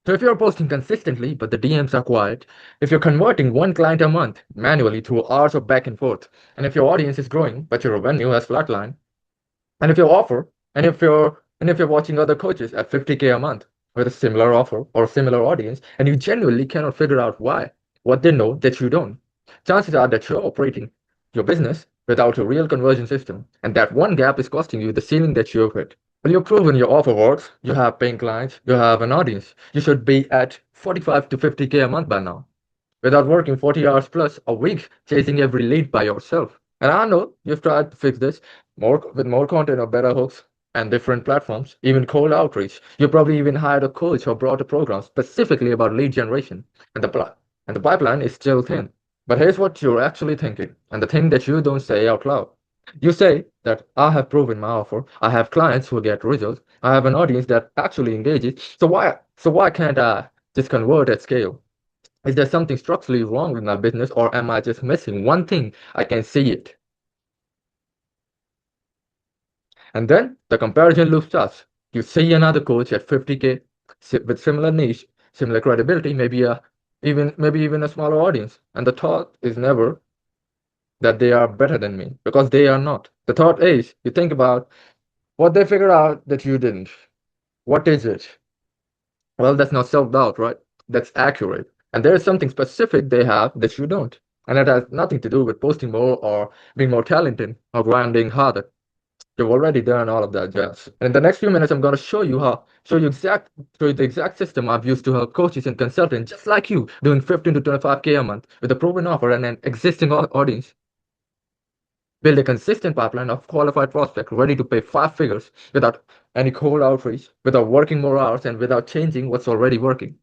So if you're posting consistently, but the DMs are quiet, if you're converting one client a month manually through hours of back and forth, and if your audience is growing, but your revenue has flatlined, and if your offer, and if you're watching other coaches at 50K a month with a similar offer or a similar audience, and you genuinely cannot figure out why, what they know that you don't, chances are that you're operating your business without a real conversion system, and that one gap is costing you the ceiling that you've hit. Well, you've proven your offer works, you have paying clients, you have an audience. You should be at 45 to 50K a month by now, without working 40 hours plus a week chasing every lead by yourself. And I know you've tried to fix this more content or better hooks and different platforms, even cold outreach. You probably even hired a coach or brought a program specifically about lead generation, and the pipeline is still thin. But here's what you're actually thinking, and the thing that you don't say out loud. You say that I have proven my offer, I have clients who get results, I have an audience that actually engages. So why can't I just convert at scale? Is there something structurally wrong with my business, or am I just missing one thing? I can see it. And then the comparison loop starts. You see another coach at 50K with similar niche, similar credibility, maybe even a smaller audience. And the thought is never that they are better than me, because they are not. The thought is you think about what they figured out that you didn't. What is it? Well, that's not self-doubt, right? That's accurate. And there is something specific they have that you don't. And it has nothing to do with posting more or being more talented or grinding harder. You've already done all of that jazz. And in the next few minutes, I'm going to show you the exact system I've used to help coaches and consultants just like you, doing 15 to 25K a month with a proven offer and an existing audience. Build a consistent pipeline of qualified prospects ready to pay 5 figures without any cold outreach, without working more hours, and without changing what's already working.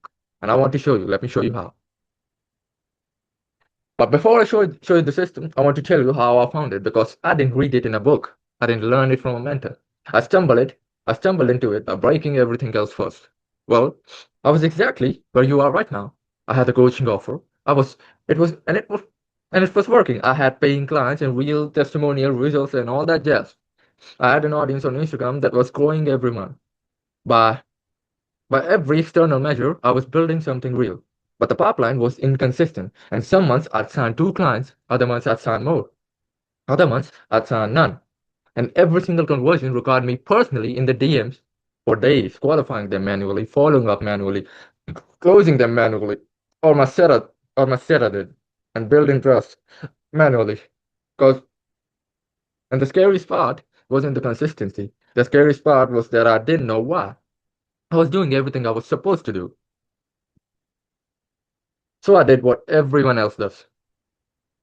And I want to show you. Let me show you how. But before I show you the system, I want to tell you how I found it, because I didn't read it in a book. I didn't learn it from a mentor. I stumbled into it by breaking everything else first. Well, I was exactly where you are right now. I had a coaching offer. It was, and it was working. I had paying clients and real testimonial results and all that jazz. I had an audience on Instagram that was growing every month. By by every external measure, I was building something real. But the pipeline was inconsistent, and some months I'd sign 2 clients, other months I'd sign more, other months I'd sign none. And every single conversion required me personally in the DMs for days, qualifying them manually, following up manually, closing them manually, or my setter did, and building trust manually. Because and the scariest part wasn't the consistency. The scariest part was that I didn't know why. I was doing everything I was supposed to do. So I did what everyone else does.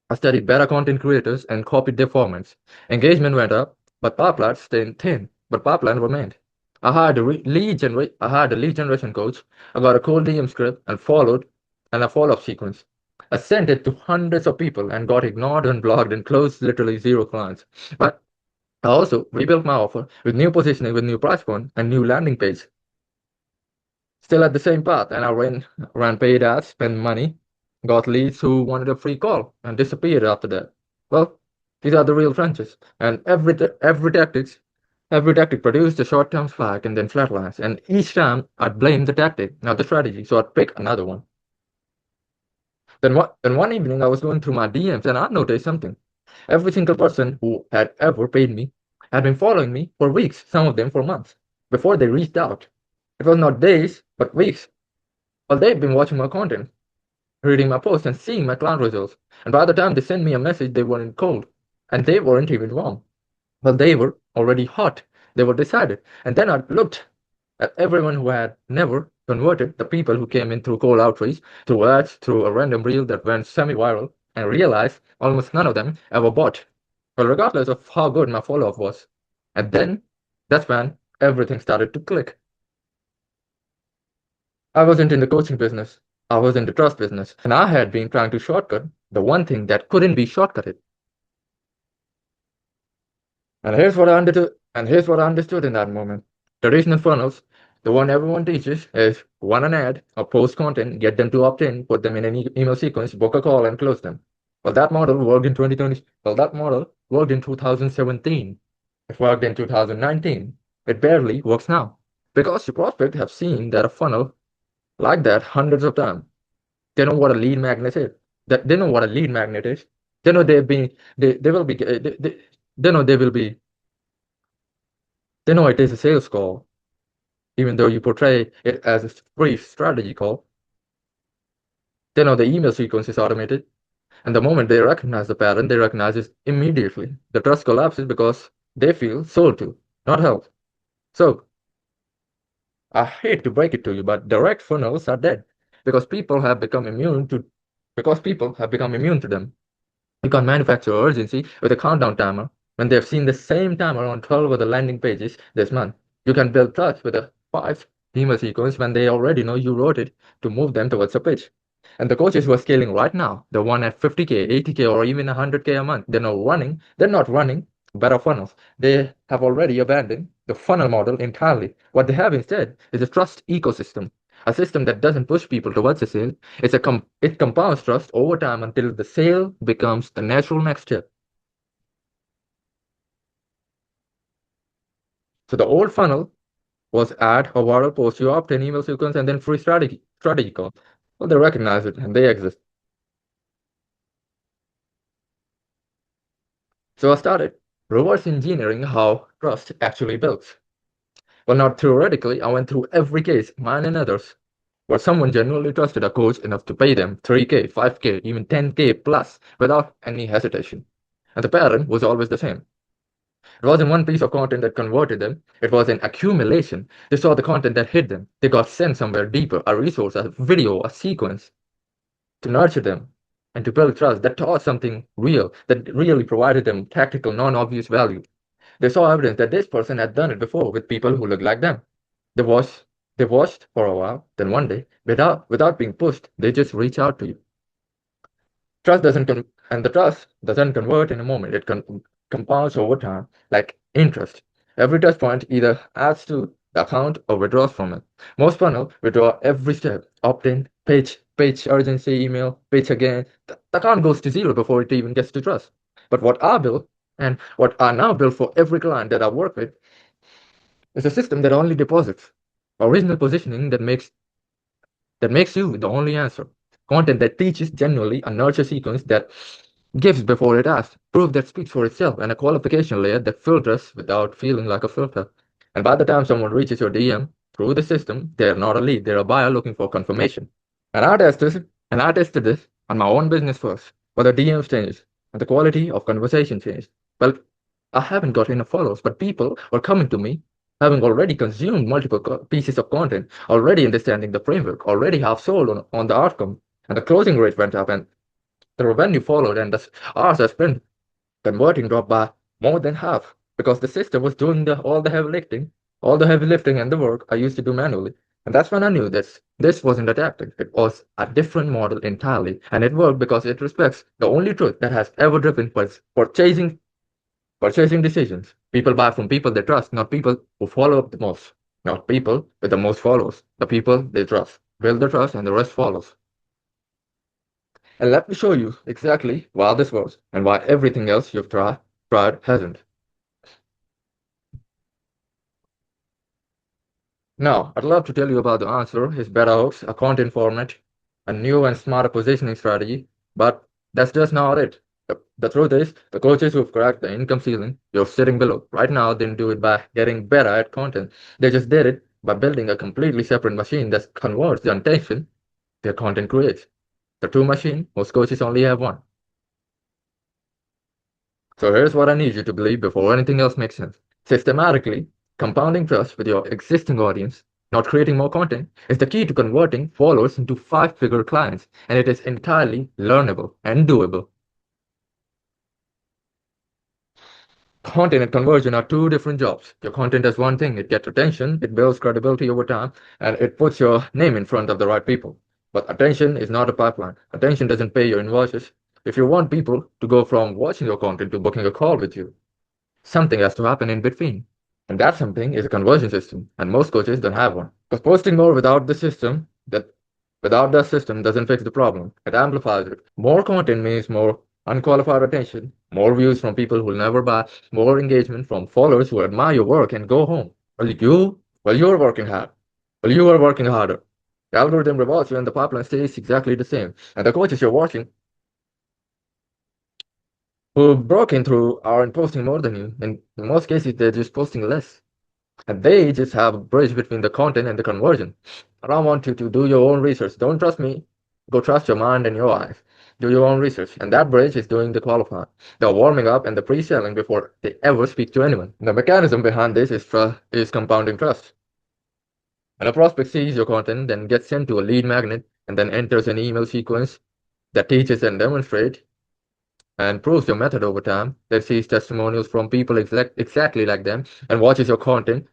I studied better content creators and copied their formats. Engagement went up, but pipeline stayed thin, but pipeline remained. I hired a lead generation coach. I got a cold DM script and a follow-up sequence. I sent it to hundreds of people and got ignored and blocked and closed literally zero clients. But I also rebuilt my offer with new positioning, with new price point and new landing page. Still at the same path, and I ran paid ads, spent money, got leads who wanted a free call, and disappeared after that. Well, these are the real trenches, and every tactic produced a short-term spike and then flatlines. And each time I'd blame the tactic, not the strategy, so I'd pick another one. Then one evening I was going through my DMs and I noticed something. Every single person who had ever paid me had been following me for weeks, some of them for months, before they reached out. It was not days, but weeks. Well, they've been watching my content, reading my posts, and seeing my client results. And by the time they sent me a message, they weren't cold. And they weren't even wrong. Well, they were already hot. They were decided. And then I looked at everyone who had never converted, the people who came in through cold outreach, through ads, through a random reel that went semi-viral, and realized almost none of them ever bought. Well, regardless of how good my follow-up was. And then that's when everything started to click. I wasn't in the coaching business. I was in the trust business, and I had been trying to shortcut the one thing that couldn't be shortcutted. And here's what I understood in that moment. Traditional funnels, the one everyone teaches, is run an ad or post content, get them to opt in, put them in an email sequence, book a call, and close them. Well, that model worked in 2020. Well, that model worked in 2017. It worked in 2019. It barely works now because your prospects have seen that a funnel like that hundreds of times. They know what a lead magnet is. That they know what a lead magnet is. They know they've been they will be they know they will be they know it is a sales call, even though you portray it as a free strategy call. They know the email sequence is automated, and the moment they recognize the pattern, they recognize it immediately. The trust collapses because they feel sold to, not helped. So I hate to break it to you, but direct funnels are dead because people have become immune to them. You can manufacture urgency with a countdown timer when they've seen the same timer on 12 of the landing pages this month. You can build trust with a 5 email sequence when they already know you wrote it to move them towards a pitch. And the coaches who are scaling right now, the one at 50K, 80K, or even 100K a month, they're not running better funnels. They have already abandoned the funnel model entirely. What they have instead is a trust ecosystem, a system that doesn't push people towards a sale. It compounds trust over time until the sale becomes the natural next step. So the old funnel was add a viral post, you opt in email sequence, and then free strategy call. Well, they recognize it and they exist. So I started reverse engineering how trust actually builds. Well, not theoretically, I went through every case, mine and others, where someone genuinely trusted a coach enough to pay them 3K, 5K, even 10K plus without any hesitation. And the pattern was always the same. It wasn't one piece of content that converted them, it was an accumulation. They saw the content that hit them. They got sent somewhere deeper, a resource, a video, a sequence to nurture them and to build trust that taught something real, that really provided them tactical, non obvious value. They saw evidence that this person had done it before with people who looked like them. They watched, they watched for a while, then one day, without being pushed, they just reach out to you. And the trust doesn't convert in a moment. It compounds over time, like interest. Every touch point either adds to the account or withdraws from it. Most funnel withdraw every step. Opt-in, page urgency, email, page again. The account goes to zero before it even gets to trust. But what I built and what I now build for every client that I work with is a system that only deposits. Original positioning that makes you the only answer. Content that teaches genuinely, a nurture sequence that gives before it asks, proof that speaks for itself, and a qualification layer that filters without feeling like a filter. And by the time someone reaches your DM through the system, they're not a lead, they're a buyer looking for confirmation. And I tested this on my own business first, but the DMs changed and the quality of conversation changed. Well, I haven't got enough follows, but people were coming to me having already consumed multiple pieces of content, already understanding the framework, already half sold on the outcome, and the closing rate went up, and the revenue followed, and the hours I spent converting dropped by more than half because the system was doing all the heavy lifting and the work I used to do manually. And that's when I knew this wasn't a tactic. It was a different model entirely, and it worked because it respects the only truth that has ever driven purchasing decisions. People buy from people they trust, not people who follow up the most. Not people with the most followers. The people they trust. Build the trust and the rest follows. And let me show you exactly why this works and why everything else you've tried hasn't. Now, I'd love to tell you about the answer is better hooks, a content format, a new and smarter positioning strategy, but that's just not it. The truth is, the coaches who've cracked the income ceiling you're sitting below right now didn't do it by getting better at content. They just did it by building a completely separate machine that converts the attention their content creates. The true machine, most coaches only have one. So here's what I need you to believe before anything else makes sense. Systematically, compounding trust with your existing audience, not creating more content, is the key to converting followers into 5-figure clients, and it is entirely learnable and doable. Content and conversion are two different jobs. Your content does one thing, it gets attention, it builds credibility over time, and it puts your name in front of the right people. But attention is not a pipeline. Attention doesn't pay your invoices. If you want people to go from watching your content to booking a call with you, something has to happen in between. And that something is a conversion system, and most coaches don't have one. Because posting more without the system doesn't fix the problem. It amplifies it. More content means more unqualified attention, more views from people who will never buy, more engagement from followers who admire your work and go home. Well, you are working hard. Well, you are working harder. The algorithm rewards you and the pipeline stays exactly the same. And the coaches you're watching who broke in through aren't posting more than you. In most cases, they're just posting less. And they just have a bridge between the content and the conversion. And I want you to do your own research. Don't trust me. Go trust your mind and your eyes. Do your own research. And that bridge is doing the qualifying, the warming up, and the pre-selling before they ever speak to anyone. The mechanism behind this is compounding trust. When a prospect sees your content, then gets sent to a lead magnet, and then enters an email sequence that teaches and demonstrates and proves your method over time, that sees testimonials from people exactly like them, and watches your content,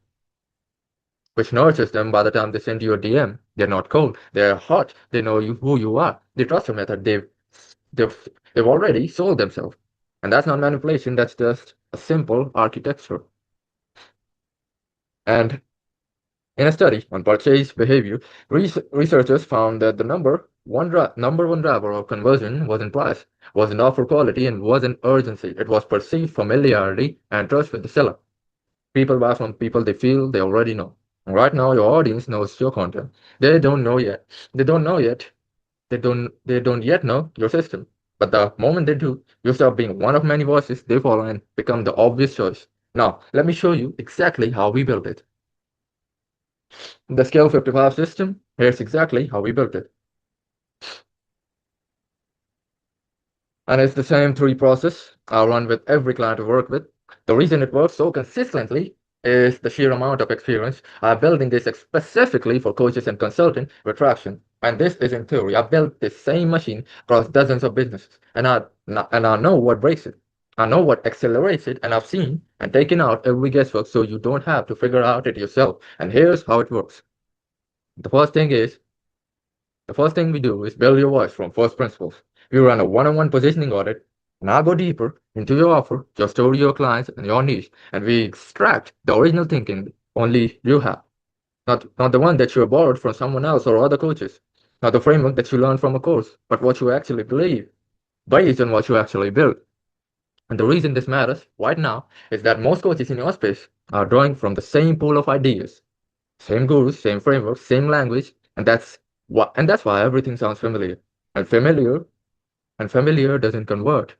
which nurtures them by the time they send you a DM. They're not cold, they're hot, they know who you are, they trust your method, they've already sold themselves. And that's not manipulation, that's just a simple architecture. And in a study on purchase behavior, researchers found that the number one driver of conversion wasn't price, wasn't offer quality, and wasn't urgency. It was perceived familiarity and trust with the seller. People buy from people they feel they already know. And right now, your audience knows your content. They don't know yet. They don't know yet. They don't yet know your system. But the moment they do, you stop being one of many voices they follow and become the obvious choice. Now, let me show you exactly how we built it. The Scale 55 system, here's exactly how we built it. And it's the same three process I run with every client I work with. The reason it works so consistently is the sheer amount of experience. I'm building this specifically for coaches and consultants with traction. And this is in theory. I built this same machine across dozens of businesses, and I know what breaks it. I know what accelerates it, and I've seen and taken out every guesswork so you don't have to figure out it yourself. And here's how it works. The first thing is The first thing we do is build your voice from first principles. We run a one-on-one positioning audit, and I go deeper into your offer, your story, your clients, and your niche, and we extract the original thinking only you have, not the one that you borrowed from someone else or other coaches, not the framework that you learned from a course, but what you actually believe, based on what you actually build. And the reason this matters right now is that most coaches in your space are drawing from the same pool of ideas, same gurus, same framework, same language, and that's why everything sounds familiar. And familiar doesn't convert.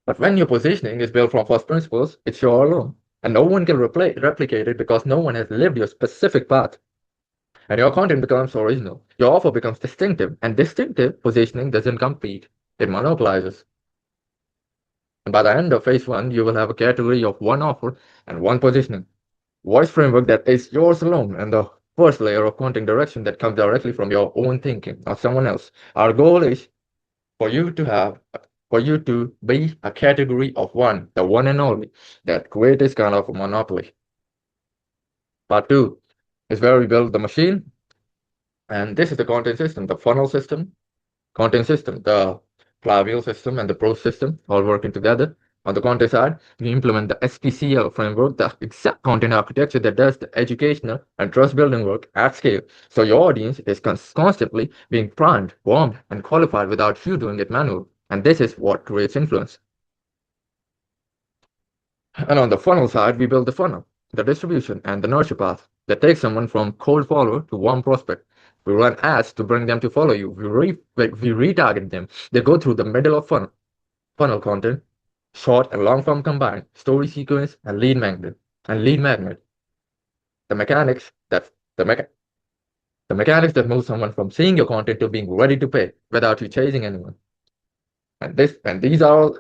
But when your positioning is built from first principles, it's your alone. And no one can replicate it because no one has lived your specific path. And your content becomes original. Your offer becomes distinctive. And distinctive positioning doesn't compete. It monopolizes. And by the end of phase one, you will have a category of one offer and one positioning. Voice framework that is yours alone, and the first layer of content direction that comes directly from your own thinking, not someone else. Our goal is for you to have, for you to be a category of one, the one and only, that create this kind of a monopoly. Part two is where we build the machine, and this is the content system, the funnel system, content system, the flywheel system, and the pro system all working together. On the content side, we implement the SPCL framework, the exact content architecture that does the educational and trust building work at scale. So your audience is constantly being primed, warmed, and qualified without you doing it manually. And this is what creates influence. And on the funnel side, we build the funnel, the distribution, and the nurture path that takes someone from cold follower to warm prospect. We run ads to bring them to follow you. We retarget them. They go through the middle of funnel content, short and long form combined, story sequence, and lead magnet. The mechanics that the mecha- the mechanics that move someone from seeing your content to being ready to pay without you chasing anyone. These are all.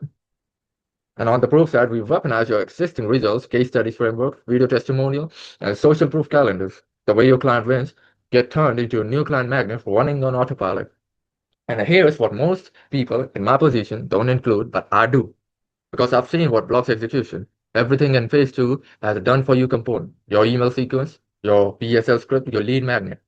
And on the proof side, we weaponize your existing results, case studies framework, video testimonial, and social proof calendars. The way your client wins get turned into a new client magnet running on autopilot. And here's what most people in my position don't include, but I do. Because I've seen what blocks execution. Everything in phase two has a done for you component. Your email sequence, your PSL script, your lead magnet.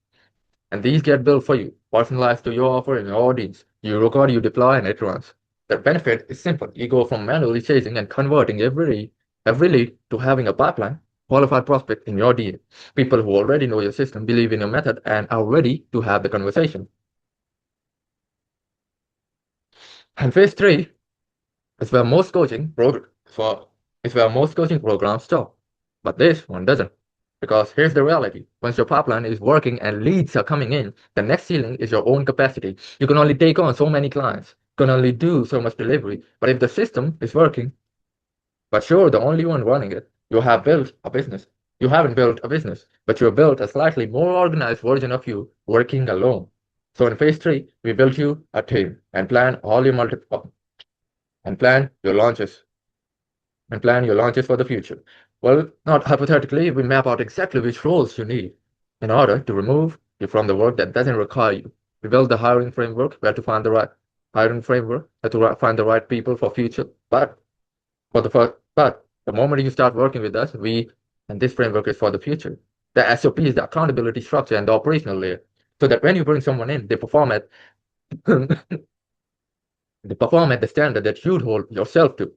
And these get built for you, personalized to your offer and your audience. You record, you deploy, and it runs. The benefit is simple. You go from manually chasing and converting every lead to having a pipeline, qualified prospect in your DA. People who already know your system, believe in your method, and are ready to have the conversation. And phase three is where most coaching programs stop. But this one doesn't. Because here's the reality. Once your pipeline is working and leads are coming in, the next ceiling is your own capacity. You can only take on so many clients. You can only do so much delivery. But if the system is working, but you're the only one running it, you have built a business. You haven't built a business, but you have built a slightly more organized version of you working alone. So in phase three, we built you a team and plan your launches for the future. Well, not hypothetically, we map out exactly which roles you need in order to remove you from the work that doesn't require you. We build the hiring framework where to find the right hiring framework, where to find the right people for future. But the moment you start working with us, and this framework is for the future. The SOP is the accountability structure and the operational layer. So that when you bring someone in, they perform at the standard that you'd hold yourself to.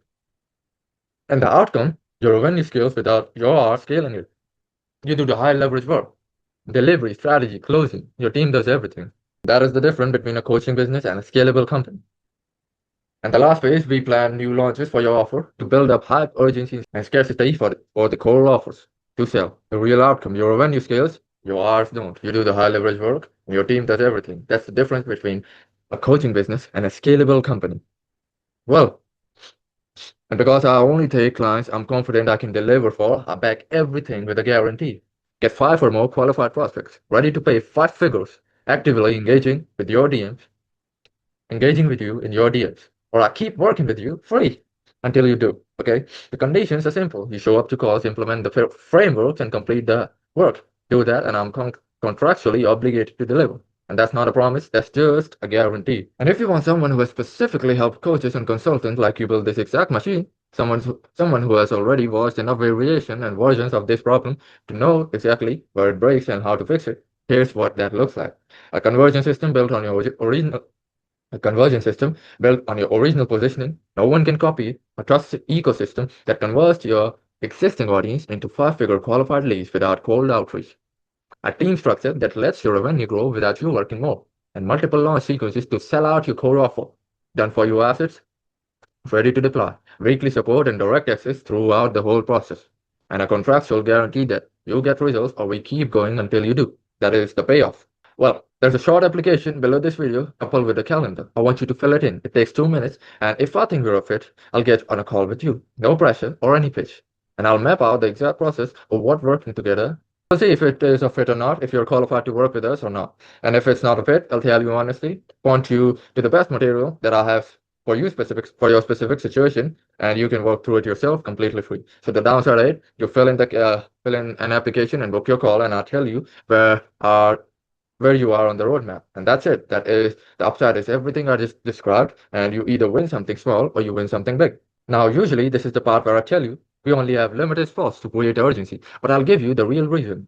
And the outcome, your revenue scales without your hours scaling it. You do the high leverage work, delivery, strategy, closing. Your team does everything. That is the difference between a coaching business and a scalable company. And the last phase, we plan new launches for your offer to build up hype, urgency, and scarcity for the core offers to sell. The real outcome, your revenue scales, your hours don't. You do the high leverage work, and your team does everything. That's the difference between a coaching business and a scalable company. Well, and because I only take clients I'm confident I can deliver for, I back everything with a guarantee. Get 5 or more qualified prospects, ready to pay 5 figures, actively engaging with you in your DMs, or I keep working with you free until you do. Okay? The conditions are simple. You show up to calls, implement the frameworks, and complete the work. Do that, and I'm contractually obligated to deliver. And that's not a promise, that's just a guarantee. And if you want someone who has specifically helped coaches and consultants like you build this exact machine, someone who has already watched enough variation and versions of this problem to know exactly where it breaks and how to fix it, here's what that looks like. A conversion system built on your original a conversion system built on your original positioning. No one can copy a trusted ecosystem that converts your existing audience into 5-figure qualified leads without cold outreach. A team structure that lets your revenue grow without you working more. And multiple launch sequences to sell out your core offer. Done for you assets, ready to deploy. Weekly support and direct access throughout the whole process. And a contractual guarantee that you get results or we keep going until you do. That is the payoff. Well, there's a short application below this video coupled with a calendar. I want you to fill it in. It takes 2 minutes, and if I think you're a fit, I'll get on a call with you. No pressure or any pitch. And I'll map out the exact process of what working together. We'll see if it is a fit or not, if you're qualified to work with us or not. And if it's not a fit, I'll tell you honestly, point you to the best material that I have for your specific situation, and you can work through it yourself completely free. So the downside is you fill in an application and book your call, and I'll tell you where you are on the roadmap. And that's it. That is the upside is everything I just described, and you either win something small or you win something big. Now, usually this is the part where I tell you we only have limited spots to create urgency, but I'll give you the real reason.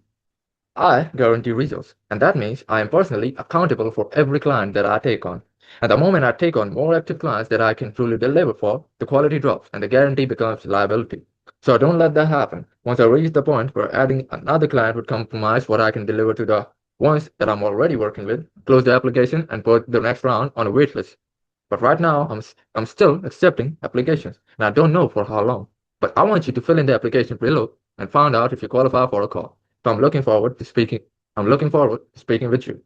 I guarantee results, and that means I am personally accountable for every client that I take on. And the moment I take on more active clients that I can truly deliver for, the quality drops and the guarantee becomes liability. So don't let that happen. Once I reach the point where adding another client would compromise what I can deliver to the ones that I'm already working with, close the application and put the next round on a wait list. But right now, I'm still accepting applications, and I don't know for how long. But I want you to fill in the application below and find out if you qualify for a call. So I'm looking forward to speaking with you.